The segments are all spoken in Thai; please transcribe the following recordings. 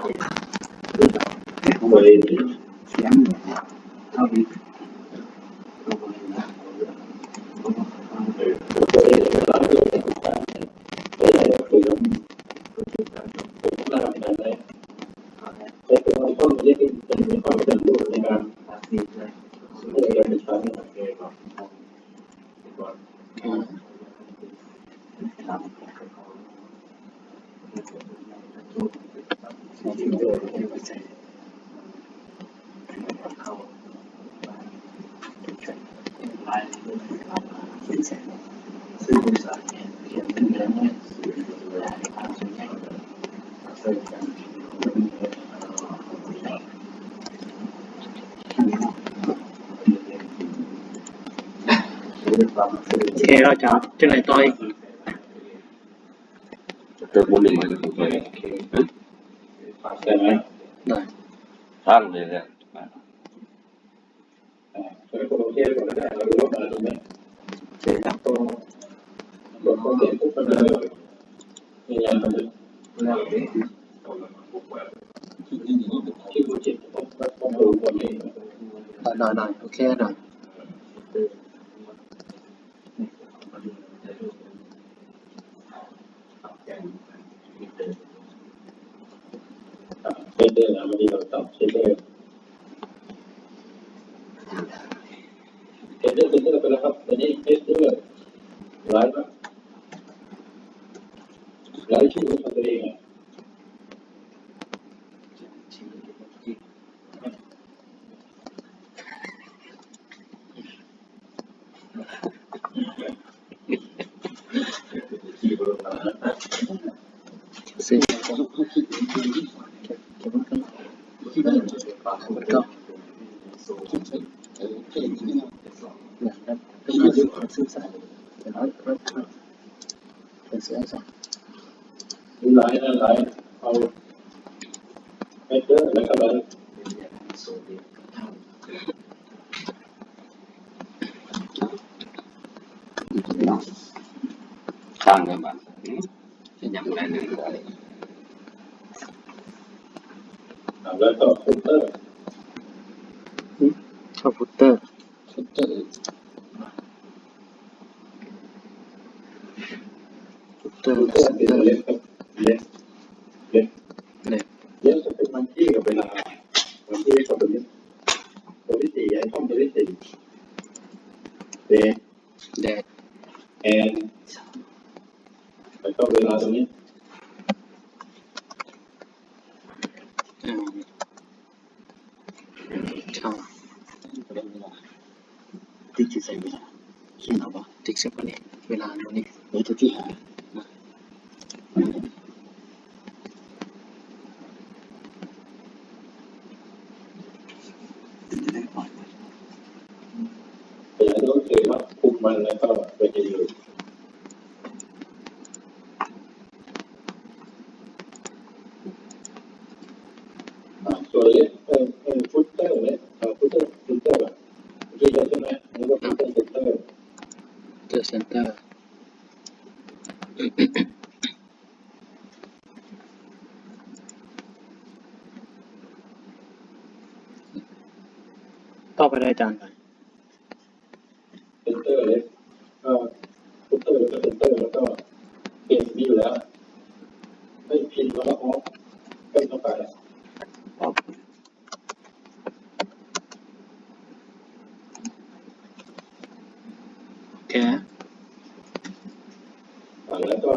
เสียงเท่านี้เราจะจังไหนต่อยจะบุญหนึ่งมันจะถูกเลยใช่ไหมได้ท่านเลยเนี่ยใช้คนเทียบกันได้เรารู้ว่าตรงนี้เสียงตัวรถเขาเสียงปุ๊บมันเลยนี่ยังมันเลยแล้วที่ผู้จิตต้องดูคนนี้ได้โอเคได้เช่นเดิมนะวันนี้เราตอบเช่นเดิมเรื่องนี้ไปแล้วครับวันนี้เรื่องไลฟ์นะไลฟ์ชื่อของตัวเองซึ่งก็สื่อสารแต่น้อยเป็นเสียงสั่งไลฟ์เอาเอเจอร์แล้วก็ไลฟ์ข้างกันบ้างจะยังไงหนึ่งเลยแล้วก็ฟุตเตอร์ชอบฟุตเตอร์เล็กจะเป็นวันที่กับเวลาวันที่กับตัวนี้ตัวที่สี่ไอ้ข้อมตัวที่สี่เดดแอนแล้วก็เวลาตรงนี้ติ๊กใส่เวลาเขียนเอาปะติ๊กใส่คนนี้เวลาตรงนี้เราจะที่หาแต่ต้องคือว่าคุมมันแล้วก็ไปอยู่ตัวเล็กฟุตเตอร์เนี่ยฟุตเตอร์ที่เราใช่ไหมนี่ก็ฟุตเตอร์เซนเตอร์ต่อไปได้อาจารย์เซนเตอร์เลยฟุตเตอร์แล้วก็เซนเตอร์แล้วก็เปลี่ยนนี่อยู่แล้วไม่พิมพ์แล้วก็ออฟไม่ต้องไปแล้วก็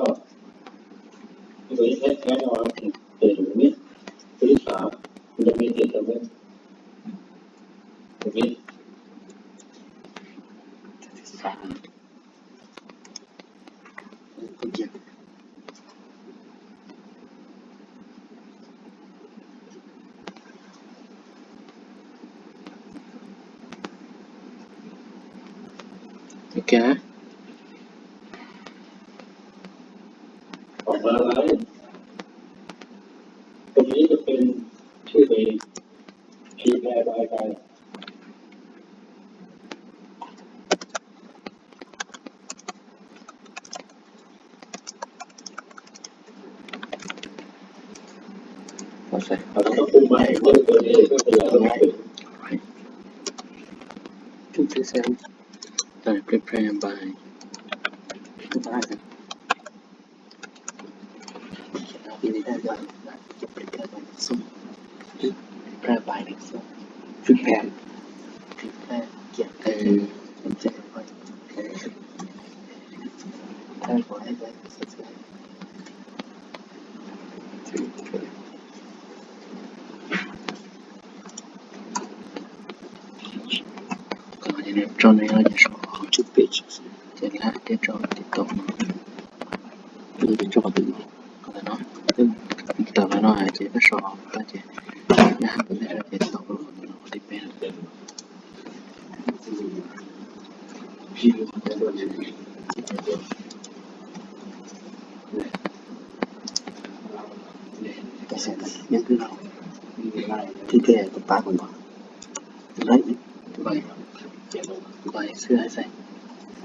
ตัวนี้แน่นอนเปลี่ยนตรงนี้ตัวที่สามมันจะมีเปลี่ยนตรงนี้โอเคออกมาไลฟ์ตรงนี้จะเป็นชื่อเพลงที่แปลบายกันพอใช่ เราต้องปรุงใหม่เพราะตัวนี้ก็เป็นเราไม่เป็น to the cell that prepared by the body. In the head, prepared by the soul. Prepared by the soul. Prepare. Get the point. Time for that. 照那样的时候，好就背起来。再来，再照得到吗？不得照得到，可能呢，到了呢，还这个时候，大家，那还不能这些到不了可能我得背了。现在两个人，这个都八个嘛，来，来，是还是？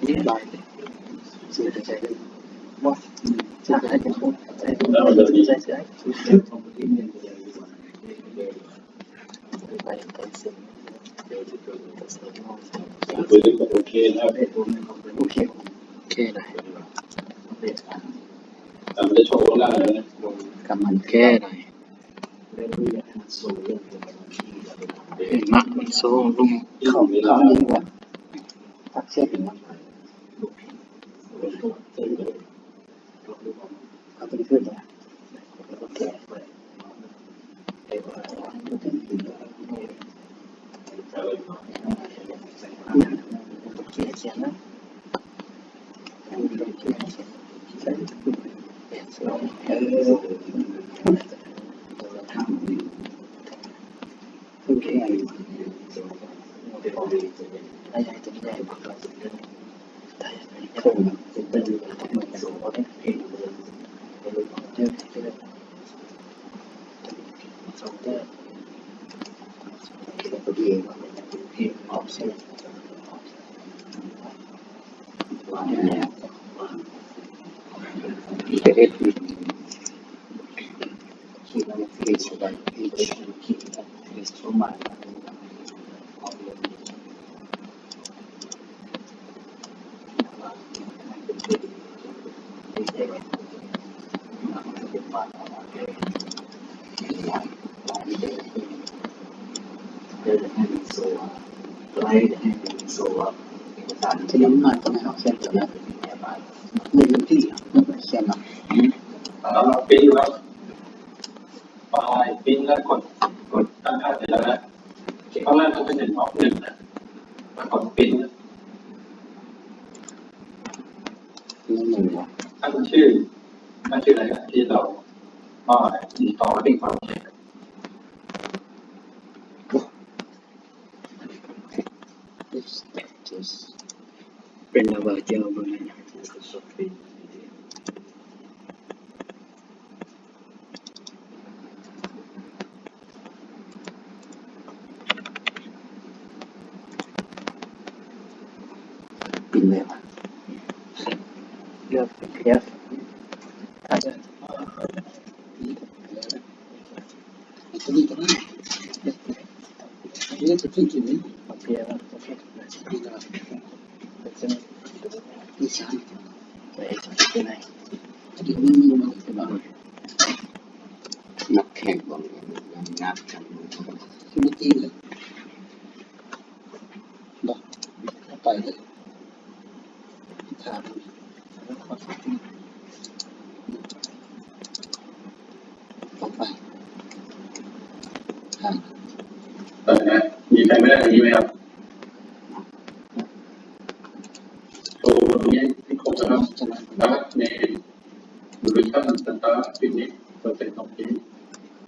你来，是还是？我，这还挺好，在在，โอเคแล้วโอเคเลยมันจะโชว์ได้เลยนะกำมันแก้เลยมักมันโซ่ลุงเข้าดีกว่าตักเส้นมันเอาไปขึ้นเลยโอเคเขียนนะโอเคได้ยังจะได้บอกเราสิ่งนี้ได้ยังไม่คงจะเป็นเหมือนสูงเขาได้เองเดี๋ยวสองเดือนเราดีว่าเองออกเส้นว่าแล้วไปเรียนที่เราเรียนสบายที่เราคิดเรียนสมัยจะยังมาตรงไหนเอาเส้นตรงนั้นไม่รู้ที่ไม่เป็นเส้นหรอกเราปิ้งแล้วปลายปิ้งแล้วกดตั้งค่าเสร็จแล้วนะที่ข้างล่างเขาเป็นออกหนึ่งนะแล้วกดปิ้งนี่หนึ่งวะตั้งชื่ออะไรที่เราติดต่อเป็นความเช็คเป็นระเบิดเจ้าบ้างไหมปินเลยวะเลือกเพียสอาจจะตัวนี้ก็ได้เลือกจะขึ้นกี่นิ้วเพียสโอเคดีนะที่สามไปไหนที่นี่มีมันเป็นอะไรนักแข่งบอลงับกันที่เมื่อกี้เลยดอกไปเลยถามต่อไปมีใครไม่ได้อันนี้ไหมครับโอ้ยที่ครบแล้วนะในบริษัทสตาร์ทฟินิชเป็นของที่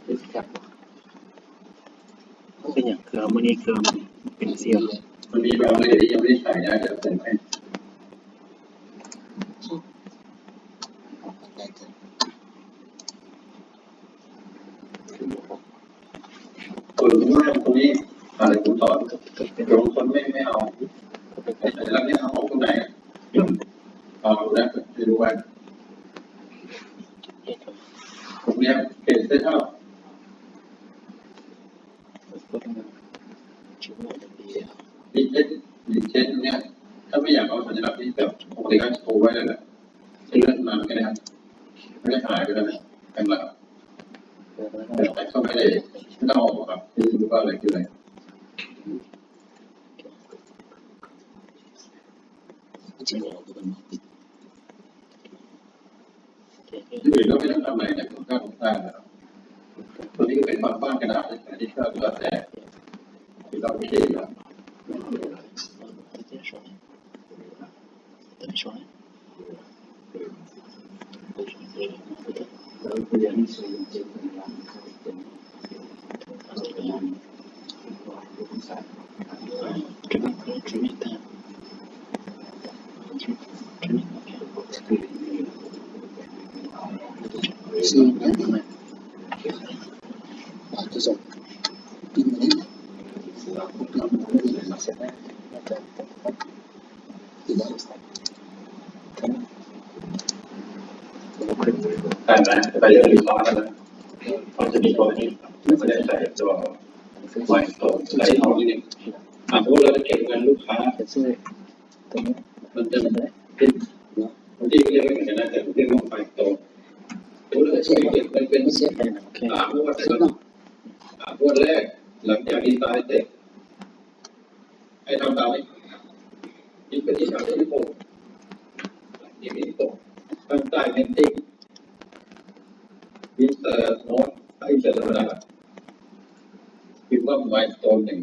เป็นอย่างเกลือมันนี่เกลือเป็นเสี้ยววันนี้เราไม่ได้ใส่นะเดี๋ยวใส่ให้คนที่ไม่คนนี้อะไรผมสอนบางคนไม่เอาแล้วเนี่ยเอาตรงไหนเอาแล้วไม่รู้ว่าผมเนี่ยเปลี่ยนเส้นเท่า ดิเช่นเนี่ยถ้าไม่อยากเอาสัญลักษณ์ที่แบบปกติก็โชว์ไว้เลยแหละเลื่อนมาไม่ได้ไม่ได้หายไปแล้วเป็นไรแต่ก็ไม่ได้ไม่ต้องออกครับที่รู้ว่าอะไรคืออะไรที่อื่นก็ไม่ต้องทำอะไรเนี่ยผมก็ทำได้แล้วตัวนี้ก็เป็นบางบ้านกระดาษที่ชอบตัวแต่ที่เราไม่ได้แล้วแต่นะไปเรียนรีคอร์ดแล้วเขาจะมีตัวนี้ไม่ได้ใส่ตัวไว้ตัวใส่ห้องนี้เพราะเราจะเก็บเงินลูกค้ามันจะเป็นมันที่เรียกว่าอย่างนั้นแต่เรียกว่าไฟโตตัวเราใช้เก็บมันเป็นงวดแรกหลังจากดีไซน์เสร็จให้ทำตามนี้ยิ่งเป็นที่ทำที่โปร่งยิ่งมีโตตั้งใจเน้นติ้งวินเตอร์โน้ตให้เสร็จแล้วนะคิดว่าไมล์สโตนหนึ่ง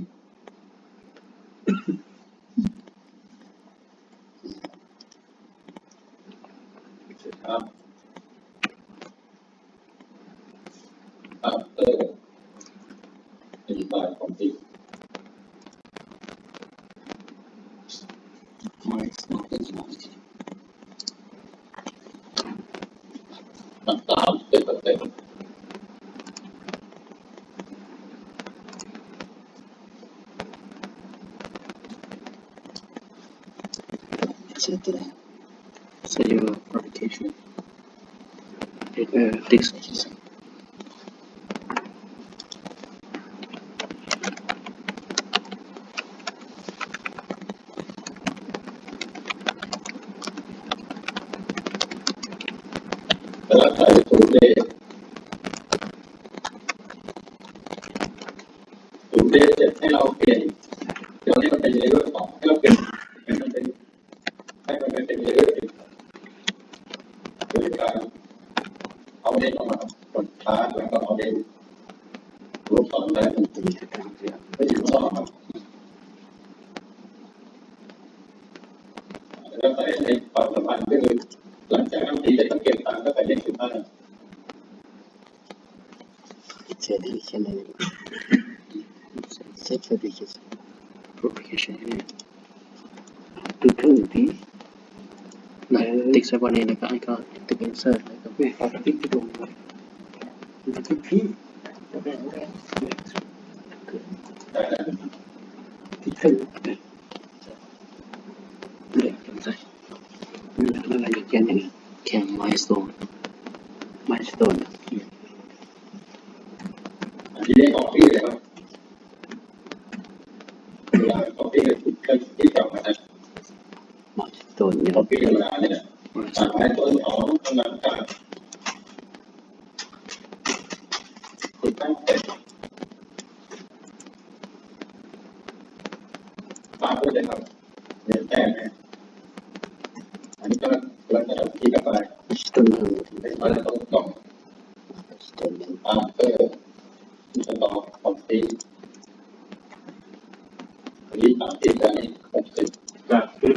ครับafter ดีไซน์ของที่ตามเต็มSo your application it takesตลาดไทยตัวเลขเสร็จให้เราเปลี่ยนเดี๋ยวนี้มันเป็นเลเวล2ให้เราเปลี่ยนมันเป็นให้มันเป็นเลเวล1โดยการเอาเดนออกมากดชาร์จแล้วก็เอาเดนรูป2แล้วไม่ถึง2ครับแล้วใส่ในความสัมพันธ์ก็คือหลังจากนั้นตีจะต้องเก็บตังค์ก็ใส่เลข15set application to be text one này cái icon to insert cái cái tích cái đường cái phím cái thân để chấm dây nó là những cái này kèm milestone ที่ได้ออกที่เลยครับเวลาออกที่ที่กลับมานะmilestone ออกที่เวลาเนี่ยจากไม้ต้นของกำลังการติดตั้งเสร็จตามด้วยเลยครับเรียนแต้มเนี่ยอันนี้ก็เราจะที่กลับไปเป็นมาตรงกล่องที่จะต่อของตีนี้ตามที่การนี้60จากคือ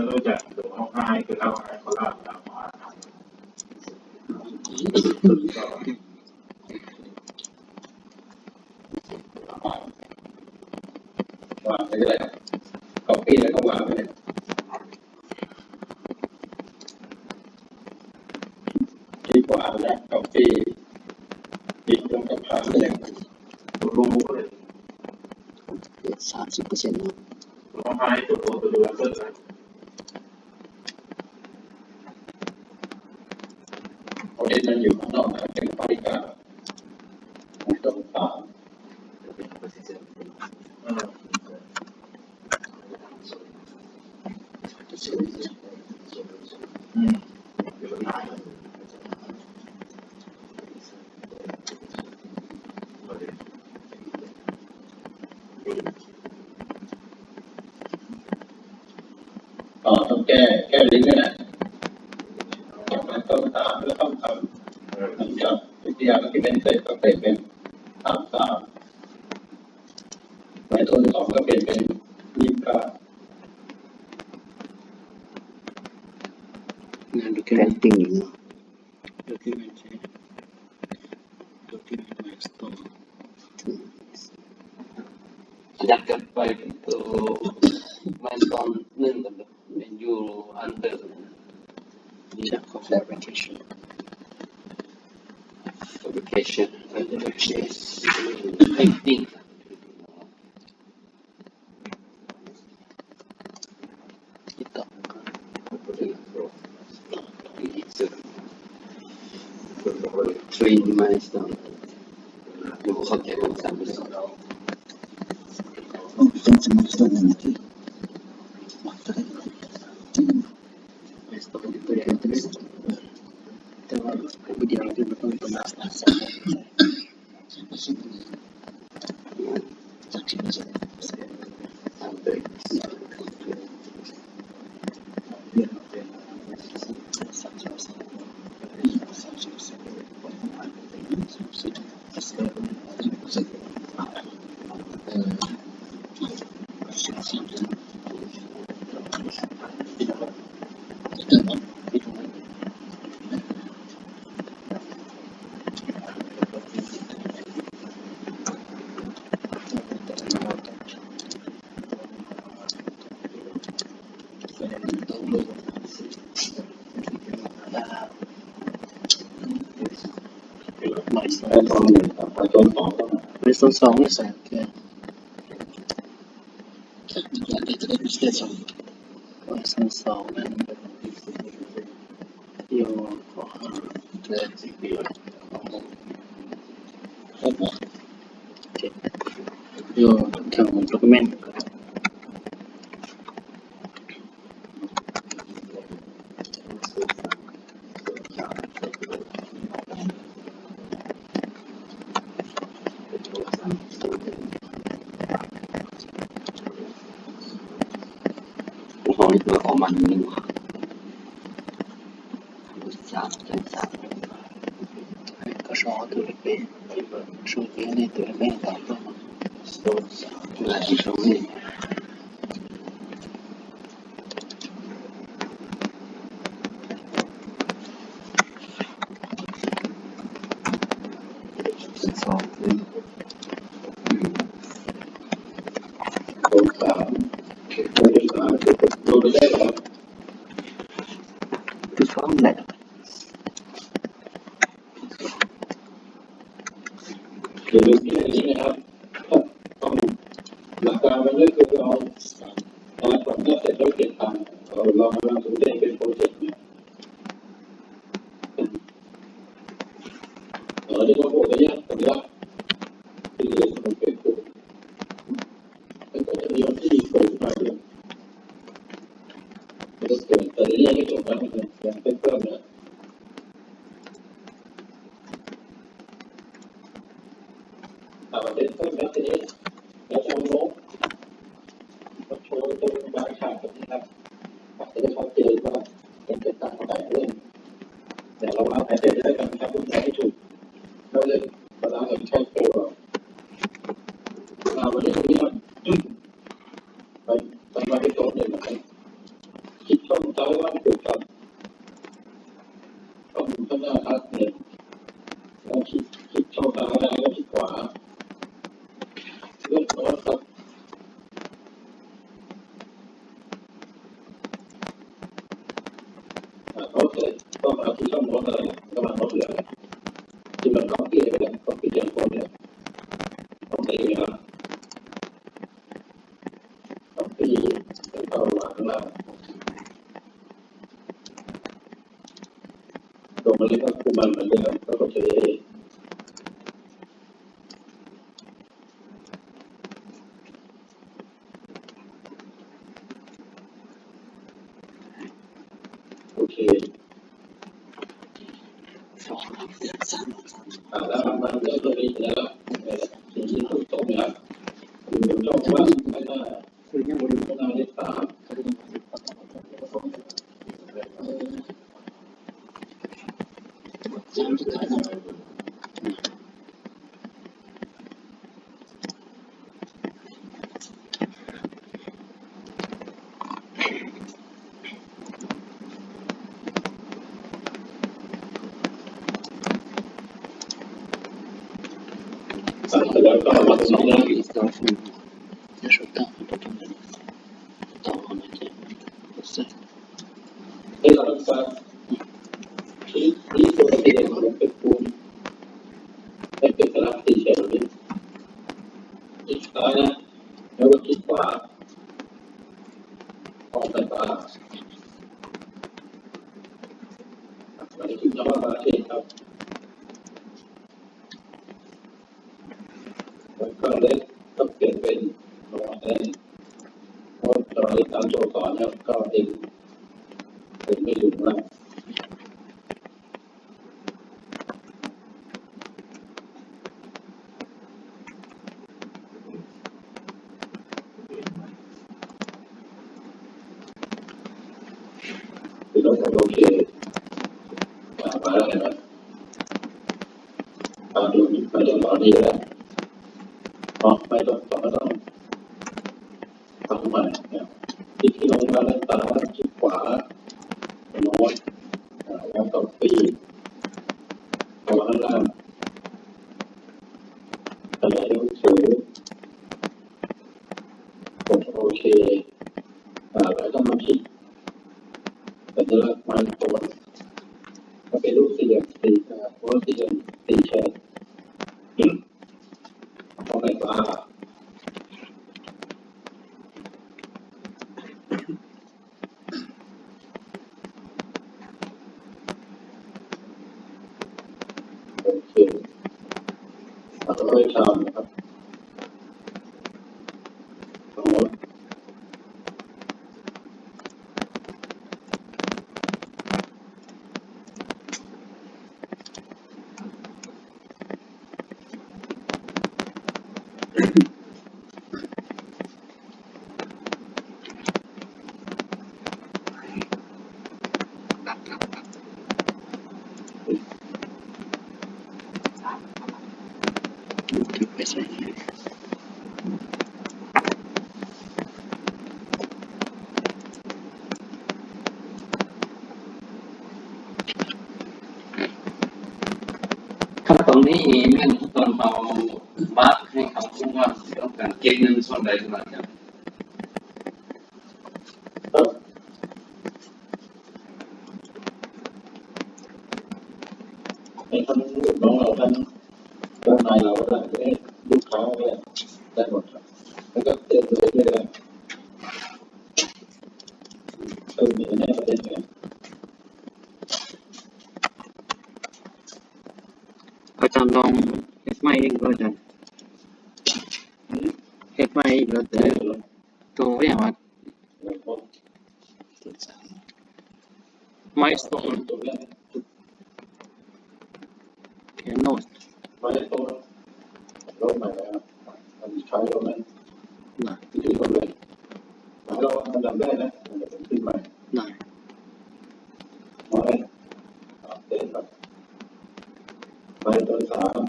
เราจะดูเอาง่ายคือเราเขาเล่าวางไปเลยcopyแล้วก็วางไปเลยที่ขวาแล้วcopy ติดตรงกับขาเลยรู้เลย 30% เราให้ตัวดูแลเสร็จแล้วเอาเด็กมันอยู่ข้างนอกนะเป็นปริการตรงตาม ต้องแก้ลิ้นด้วยนะอย่างนั้นต้องตามแล้วต้องทำนะครับวิทยาที่เป็นเสร็จก็เป็นตามในตัวที่2ก็เป็นยิบก็documenting document milestone adapted by to milestone 1 when you under check for fabrication lifting train milestone ดูเข้าใจว่า3milestone itu ya terus video itu betul master milestone 2 นี่ใส่แค่milestone 2นั้นโยขอโยทาง documentตัวของมันนี่หว่าก็ชอบตัวเล็กๆช่วงนี้ในตัวเล็กๆต่อตัวอะไรที่ตรงนี้คือช่วงแหละคืออย่างนี้นะครับต้องหลักการมันก็คือเราทำเสร็จแล้วเก็บตังค์เราสนใจเป็นโปรเจกต์เนี่ยเดี๋ยวเราบอกระยะที่มันเป็นตัวมันก็จะมีวันที่เกิดมาด้วยมันก็เกิดแต่ระยะที่จบแล้วมันยังเป็นเพิ่มนะเป็นเพิ่มแล้วทีนี้เราโชว์โน้ตโชว์ตัวบางฉากแบบนี้ครับอาจจะได้ชัดเจนว่าเป็นเกิดต่างกันเรื่องแต่เราเอาแต่เสร็จแล้วกันครับคุณให้ถูกเราเลยเวลาเราใช้ตัววันนี้ตรงนี้ไปมาที่โต๊ะเนี่ยนะครับคิดช่องซ้ายว่างถูกครับต้องข้างหน้าครับเนี่ยเราคิดช่องซ้ายแล้วก็คิดขวาเรื่องโน้ตครับโน้ตเสร็จก็มาที่ช่องโน้ตอะไรก็มาโน้ตเหลือที่มันก๊อปปี้ไปแล้วก๊อปปี้จากโน้ตเนี่ยต้องตีนะครับก๊อปปี้แล้วก็วางข้างล่างตรงนี้ก็คุมมันเหมือนเดิมก็ใช้โอเคแล้วมันเริ่มตัวนี้แล้วทีนี้ถูกต้องนะครับอยู่ตรง ว่าไม่น่า คุณยังบริ ไม่น่าได้ตาม จำสุดท้ายนะแล้วก็มาสอง Laufen. Ja, schon da, потом dauern wir das. ให้เราศึกษาที่ตัวเองของเป็นภูมิให้เป็นกระดับที่เฉลี่ยที่สุดท้ายนะแล้วก็คิดว่าออกแบบว่าเราจะคิดว่าประเทศครับแล้วก็เลยต้องเปลี่ยนเป็นตัวเองเพราะตอนนี้ตามโจทย์ก่อนแล้วก็เองเป็นไม่ถึงว่าคือเราโอเคมาแล้วนะตอนดูไปจนตอนนี้แล้วไม่ต้องทำใหม่เนี่ยที่ลงมาแล้วตาชิดขวาโน้ตแล้วก็ปีตัวข้างล่างอะไรที่สูงกดโอเคแล้วก็มาคิดสัญลักษณ์มันตัวก็เป็นรูปสี่เหลี่ยมสี่สี่เหลี่ยมสี่แฉกเอาไปว่าโอเคเราจะไม่ทำนะครับทั้งหมดที่ไปใส่ขั้นตอนนี้แม่นตอนเรามาร์กให้เขารู้ว่าต้องการเก็บเงินส่วนใดส่วนหนึ่งครับให้ทั้งลูกน้องเราทั้งเจ้านายเราได้ลูกค้าได้หมดครับแล้วก็เติมเลยได้มีแน่ประเด็นเนี่ยอาจารย์ลองเฮ็ดใหม่เองก็อาจารย์เฮ็ดใหม่อีกแล้วแต่ตัวอย่างว่า milestone ตัวนี้ piano ไม่ได้ตัวลงใหม่แล้วมันใช้ลงนั้น นะ ที่ลงเลยแล้วเราทำได้นะมันจะเป็นขึ้นใหม่ นะ มาเลยเต็มครับไปตัวสาม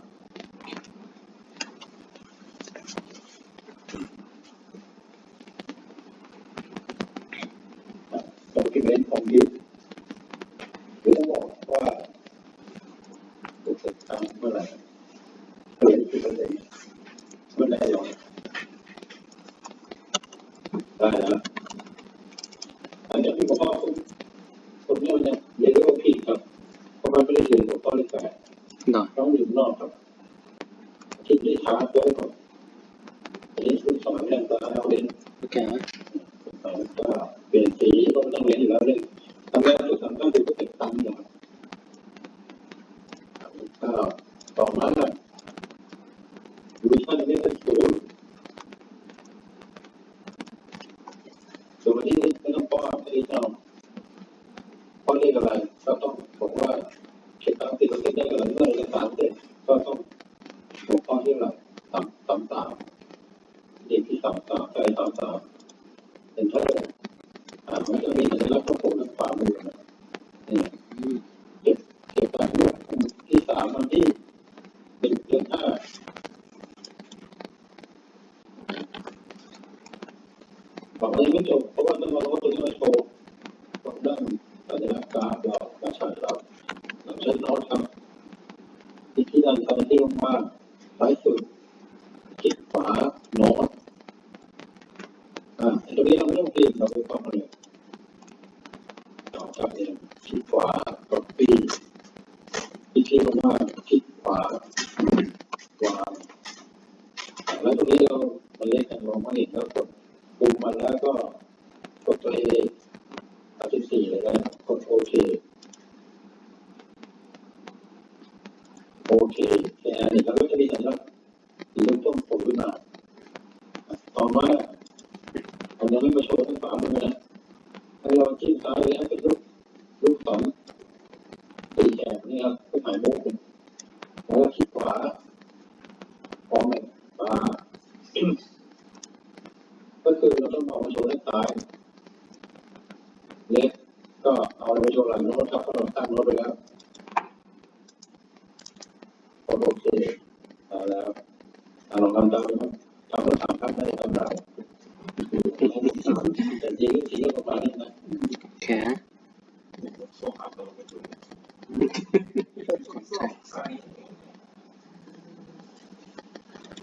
ตัวที่เป็นของยึดหรือต้องบอกว่าถูกเสร็จตามเมื่อไหร่เปลี่ยนที่ประเด็นเมื่อไหร่ลงได้แล้วอันนี้พี่บอกว่าผมเนี่ยเรียกว่าผิดครับเพราะมันไม่ได้เรียนหัวข้อเลขแปด นะ ต้องอยู่นอกครับคิดที่ช้าไว้ก่อนอันนี้คุณสอนเรื่องตาเราเรียน โอเคนะ ก็เปลี่ยนสีก็ต้องเรียนอยู่แล้วเรื่องทำงานจุดสำคัญคือเก็บตังค์นะครับก็ต่อมาวิชั่นนี่เป็นส่วนนี้ไม่ต้องป้อนที่เราป้อนเรียกอะไรก็ต้องบอกว่าเก็บตังค์ติดได้อะไรเมื่อเอกสารเสร็จก็ต้องหัวข้อที่เราต่ำเด็กที่ ต่อไปต่อเป็นเท่าไหร่มันจะมีสัญลักษณ์ของผมทางขวามือนะนี่เก็บการบวกที่3วันที่เป็นเดือน5บอกว่ายังไม่จบเพราะว่าต้องมาว่าตัวนี้มาโชว์ของด้านสัญลักษณ์กราฟเราการใช้เราใช้โน้ตครับที่ด้านทำที่ว่างๆซ้ายสุดคลิกขวาโน้ตตรงนี้เราไม่ต้องคลิกเราไปเข้ามาเลยจับเนี่ยคลิกขวา copy ที่ว่างๆคลิกขวาวางแล้วตรงนี้เราเล็กกันลงมาอีกแล้วกดปุ่มมาแล้วก็กดตัวเอง14เลยนะกดโอเคแค่นี้เราก็จะมีสัญลักษณ์สีต้นผมขึ้นมาต่อมาผมยังไม่มาโชว์ทั้ง3มือนะให้เราจิ้มซ้ายแล้วเป็นรูป2ตีแขนนี่ครับก็หมายโม้แล้วก็คลิกขวาพร้อมเลยก็คือเราต้องเอามาโชว์ด้านซ้ายเล็กก็เอาไปโชว์หลังโน้ตครับเราตั้งโน้ตไปแล้วโอเคแล้วลองทำตามดูทำแล้ว3 ครั้งได้ทำได้แต่จริงๆสีประมาณนี้นะแขน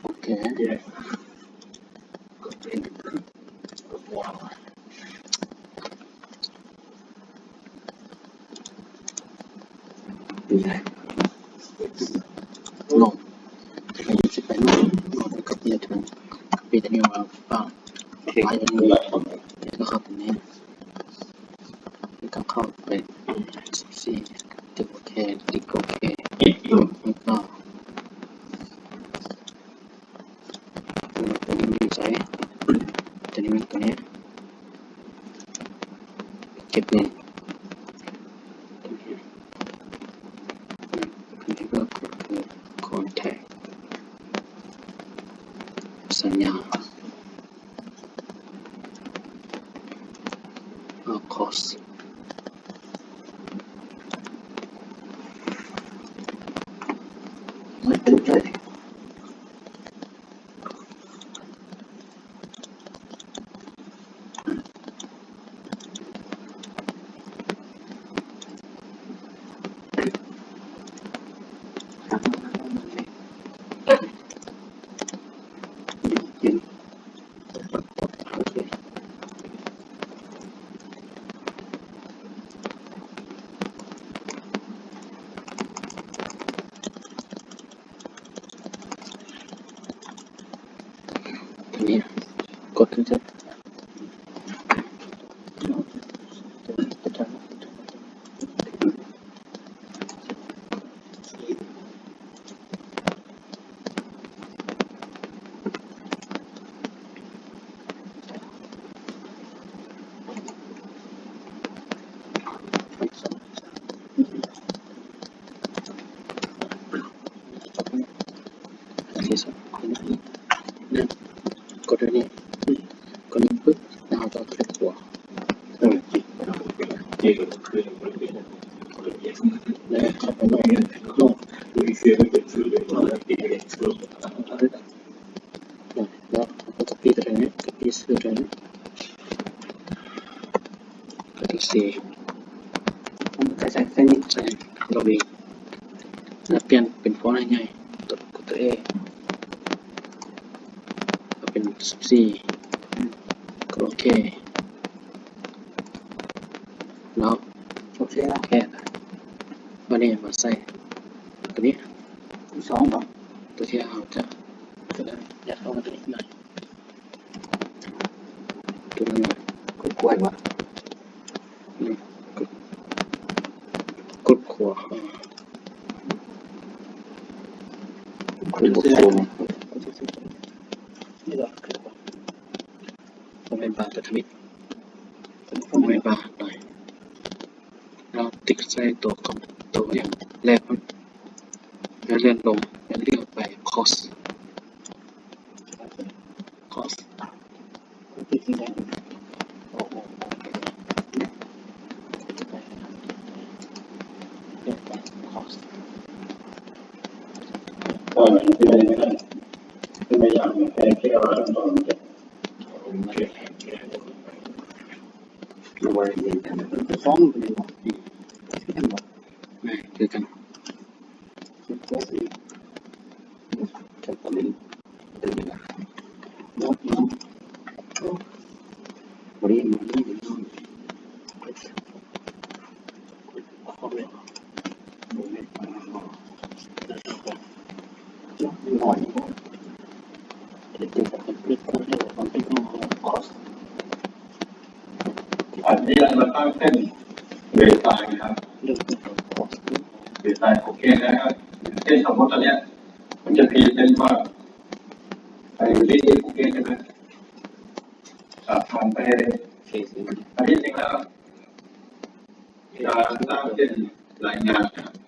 โอเคลงจะไปจะไปลงกับเยอะถึงปีแต่นี้ว่าฟังไปอันนี้แล้วเข้าตรงนี้ก็เข้าไปสี่ติ๊กโอเคติ๊กโอเคแล้วก็ตัวนี้มีใจตัวนี้มีตัวนี้เก็บนี่นี่ก็คือคอนแทคสัญญาคอสไม่เป็นไรนี่กดขึ้นจะที่สุดนี่กดด้วยนี่กดนี้ปึ๊บแล้วเราจะคลิกหัวแล้วเข้าไปโน้ตแล้วก็copyไปตรงนี้ copy ซื้อตรงนี้ก็ที่สี่ใส่เราเองแล้วเปลี่ยนเป็นฟอนต์ง่ายๆกดตัว A ก็เป็น14ก็โอเคแล้วโอเคแค่วันนี้มาใส่ตัวนี้2เนาะตัวที่เราจะยัดเข้ามาตัวนี้หน่อยตัวนี้กดวะกดขวานี่หรอผมเป็นบาตัวทวิตผมเป็นบาหน่อยเราติ๊กใส่ตัวอย่างแรกมันแล้วเลื่อนลงแล้วเลื่อนไปคอส โอ้โหก็ที่ไม่ได้ที่ไม่อยากแค่แค่ว่าต้องต้องเก็บตัวเองจะฟ้องเป็นหมดดีที่ทั้งหมดไม่คือกันจะตลิงตึงนะน้องน้องบริเวณนี้เป็นน้องข้อเรียกโมเมนต์มาหน่อยจะเจอกับเป็นพลิกก็เรียกว่าเป็นข้อคอส อันนี้เราตั้งเส้นเบสไลน์นะครับเบสไลน์โอเคนะครับเส้นสมมติตอนนี้มันจะมีเส้นว่าไปอยู่ที่โอเคใช่ไหมทำไปอันนี้จริงแล้วการสร้างเส้นรายงาน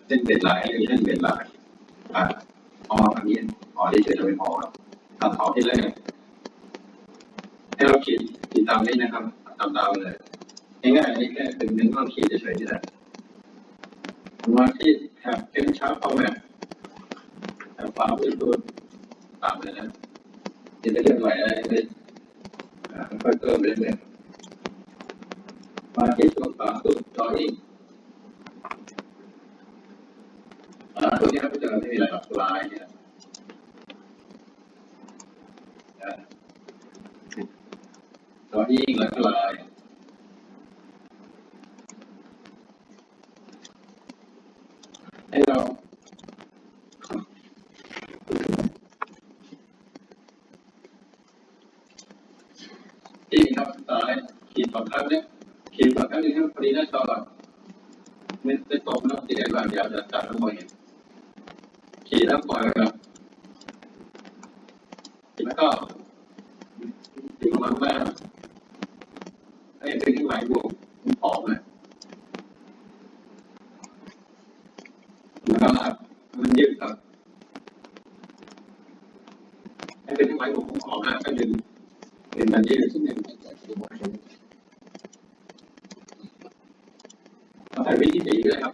เส้นเบสไลน์หรือเส้นเบสไลน์พออันนี้พอที่จะไม่พอตัดต่อที่แรกให้เราขีดตามนี้นะครับตามดาวเลยง่ายๆนี่แค่เป็นเน้นว่าขีดเฉยๆนี่แหละมาที่แถบเป็นชาร์ปเอาแมปแถบขวามือตัวตามเลยนะจะได้เลื่อนไหวอะไรได้ค่อยเติมเรื่อยๆมาที่ตัวขวาสุดจออีกตัวนี้ก็จะไม่มีอะไรหรอกลายเนี่ยจออีกแล้วก็ลายให้เราที่ครับสายขีดสองครั้งเนี่ยขีดสองครั้งนี้ครับพอดีหน้าจอไม่ตรงนะที่ได้บางอย่างจะจัดทั้งหมดขีดแล้วปล่อยไปครับแล้วก็อยู่ประมาณว่าให้เป็นที่หมายบวกออกเลยแล้วก็มันยืดครับให้เป็นที่หมายบวกออกนะก็ดึงเป็นมันยืดที่หนึ่งเราใส่วิธีสี่ด้วยครับ